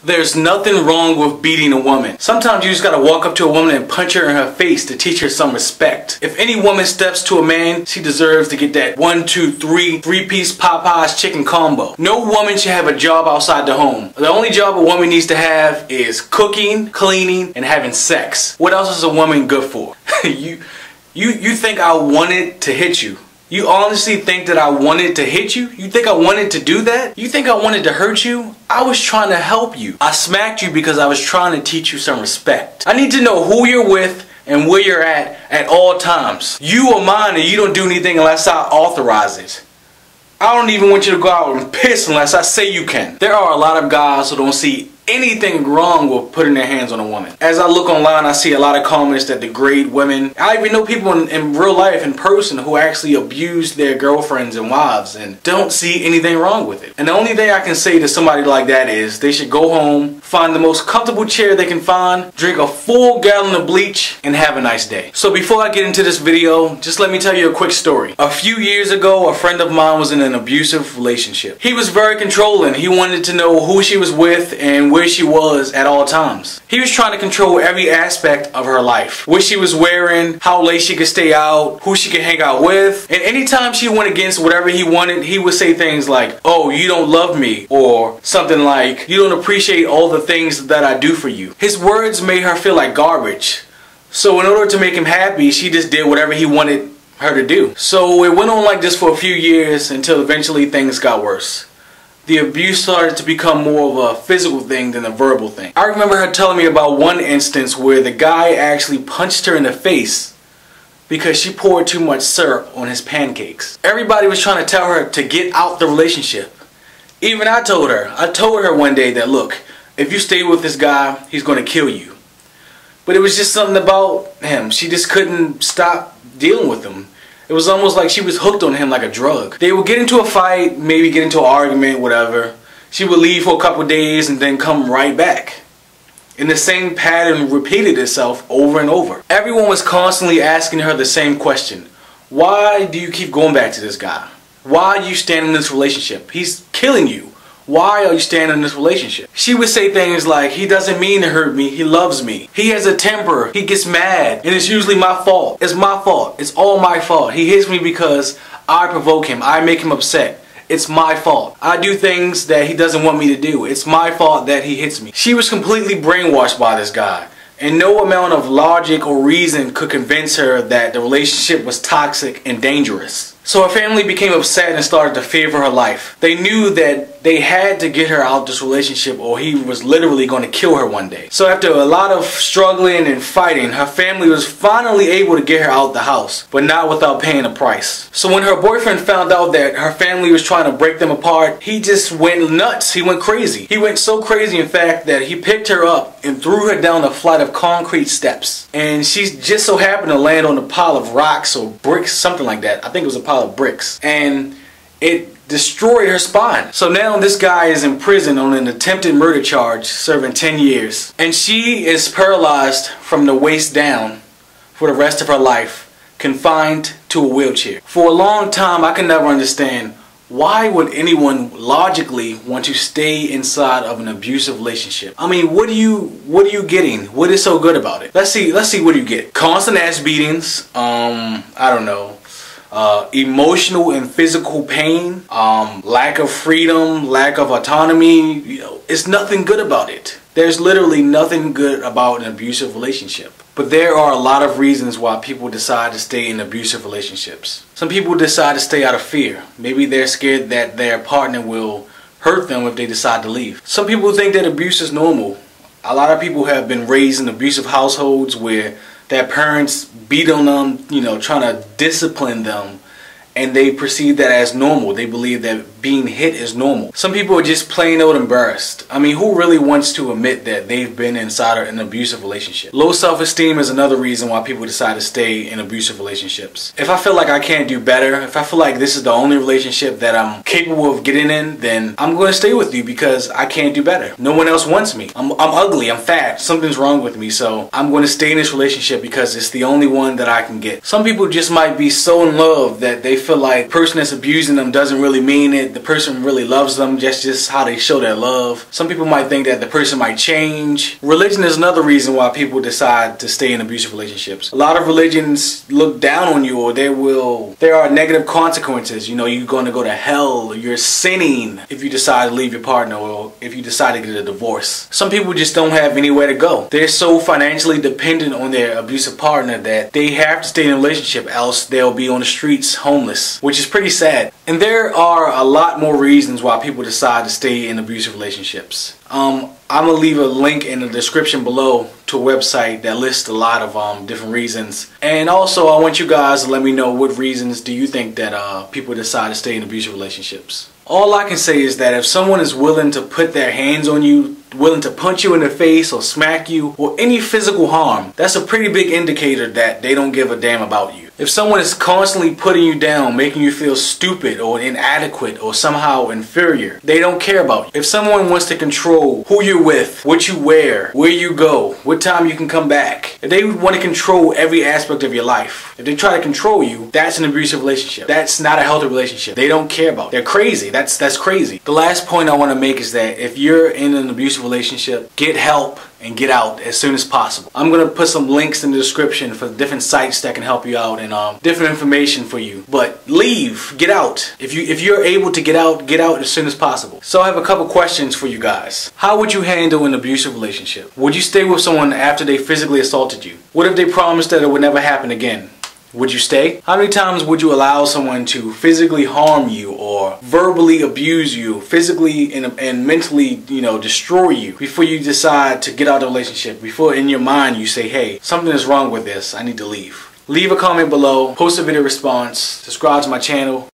There's nothing wrong with beating a woman. Sometimes you just gotta walk up to a woman and punch her in her face to teach her some respect. If any woman steps to a man, she deserves to get that 1, 2, 3, three-piece Popeyes chicken combo. No woman should have a job outside the home. The only job a woman needs to have is cooking, cleaning, and having sex. What else is a woman good for? You think I wanted to hit you? You honestly think that I wanted to hit you? You think I wanted to do that? You think I wanted to hurt you? I was trying to help you. I smacked you because I was trying to teach you some respect. I need to know who you're with and where you're at all times. You are mine and you don't do anything unless I authorize it. I don't even want you to go out and piss unless I say you can. There are a lot of guys who don't see anything wrong with putting their hands on a woman. As I look online, I see a lot of comments that degrade women. I even know people in real life, in person, who actually abuse their girlfriends and wives and don't see anything wrong with it. And the only thing I can say to somebody like that is they should go home, find the most comfortable chair they can find, drink a full gallon of bleach, and have a nice day. So before I get into this video, just let me tell you a quick story. A few years ago, a friend of mine was in an abusive relationship. He was very controlling. He wanted to know who she was with and where she was at all times. He was trying to control every aspect of her life. What she was wearing, how late she could stay out, who she could hang out with. And anytime she went against whatever he wanted, he would say things like, "Oh, you don't love me," or something like, "You don't appreciate all the things that I do for you." His words made her feel like garbage. So in order to make him happy, she just did whatever he wanted her to do. So it went on like this for a few years until eventually things got worse. The abuse started to become more of a physical thing than a verbal thing. I remember her telling me about one instance where the guy actually punched her in the face because she poured too much syrup on his pancakes. Everybody was trying to tell her to get out the relationship. Even I told her one day that, look, if you stay with this guy, he's going to kill you. But it was just something about him. She just couldn't stop dealing with him. It was almost like she was hooked on him like a drug. They would get into a fight, maybe get into an argument, whatever. She would leave for a couple days and then come right back. And the same pattern repeated itself over and over. Everyone was constantly asking her the same question. Why do you keep going back to this guy? Why are you staying in this relationship? He's killing you. Why are you staying in this relationship? She would say things like, he doesn't mean to hurt me, he loves me. He has a temper, he gets mad, and it's usually my fault. It's my fault. It's all my fault. He hits me because I provoke him. I make him upset. It's my fault. I do things that he doesn't want me to do. It's my fault that he hits me. She was completely brainwashed by this guy. And no amount of logic or reason could convince her that the relationship was toxic and dangerous. So her family became upset and started to fear for her life. They knew that they had to get her out of this relationship or he was literally going to kill her one day. So after a lot of struggling and fighting, her family was finally able to get her out the house, but not without paying a price. So when her boyfriend found out that her family was trying to break them apart, he just went nuts. He went crazy. He went so crazy, in fact, that he picked her up and threw her down a flight of concrete steps. And she just so happened to land on a pile of rocks or bricks, something like that. I think it was a pile of bricks. And it destroyed her spine. So now this guy is in prison on an attempted murder charge, serving 10 years. And she is paralyzed from the waist down for the rest of her life, confined to a wheelchair. For a long time, I could never understand why would anyone logically want to stay inside of an abusive relationship? I mean, what are you getting? What is so good about it? Let's see what you get. Constant ass beatings, I don't know. Emotional and physical pain, lack of freedom, lack of autonomy, it's nothing good about it. There's literally nothing good about an abusive relationship. But there are a lot of reasons why people decide to stay in abusive relationships. Some people decide to stay out of fear. Maybe they're scared that their partner will hurt them if they decide to leave. Some people think that abuse is normal. A lot of people have been raised in abusive households where their parents beat on them, trying to discipline them, and they perceive that as normal. They believe that being hit is normal. Some people are just plain old embarrassed. I mean, who really wants to admit that they've been inside an abusive relationship? Low self-esteem is another reason why people decide to stay in abusive relationships. If I feel like I can't do better, if I feel like this is the only relationship that I'm capable of getting in, then I'm going to stay with you because I can't do better. No one else wants me. I'm ugly, I'm fat, something's wrong with me, so I'm going to stay in this relationship because it's the only one that I can get. Some people just might be so in love that they feel like the person that's abusing them doesn't really mean it. The person really loves them. That's just how they show their love. Some people might think that the person might change. Religion is another reason why people decide to stay in abusive relationships. A lot of religions look down on you, or there are negative consequences. You know, you're going to go to hell. You're sinning if you decide to leave your partner, or if you decide to get a divorce. Some people just don't have anywhere to go. They're so financially dependent on their abusive partner that they have to stay in a relationship, else they'll be on the streets homeless, which is pretty sad. And there are a lot more reasons why people decide to stay in abusive relationships. I'm gonna leave a link in the description below to a website that lists a lot of different reasons. And also, I want you guys to let me know what reasons do you think that people decide to stay in abusive relationships. All I can say is that if someone is willing to put their hands on you, willing to punch you in the face or smack you or any physical harm, that's a pretty big indicator that they don't give a damn about you. If someone is constantly putting you down, making you feel stupid or inadequate or somehow inferior, they don't care about you. If someone wants to control who you're with, what you wear, where you go, what time you can come back, if they want to control every aspect of your life, if they try to control you, that's an abusive relationship. That's not a healthy relationship. They don't care about you. They're crazy. That's crazy. The last point I want to make is that if you're in an abusive relationship, get help and get out as soon as possible. I'm going to put some links in the description for different sites that can help you out and different information for you. But leave, get out. If you're able to get out as soon as possible. So I have a couple questions for you guys. How would you handle an abusive relationship? Would you stay with someone after they physically assaulted you? What if they promised that it would never happen again? Would you stay? How many times would you allow someone to physically harm you or verbally abuse you, physically and mentally, destroy you before you decide to get out of the relationship? Before in your mind you say, hey, something is wrong with this, I need to leave. Leave a comment below, post a video response, subscribe to my channel,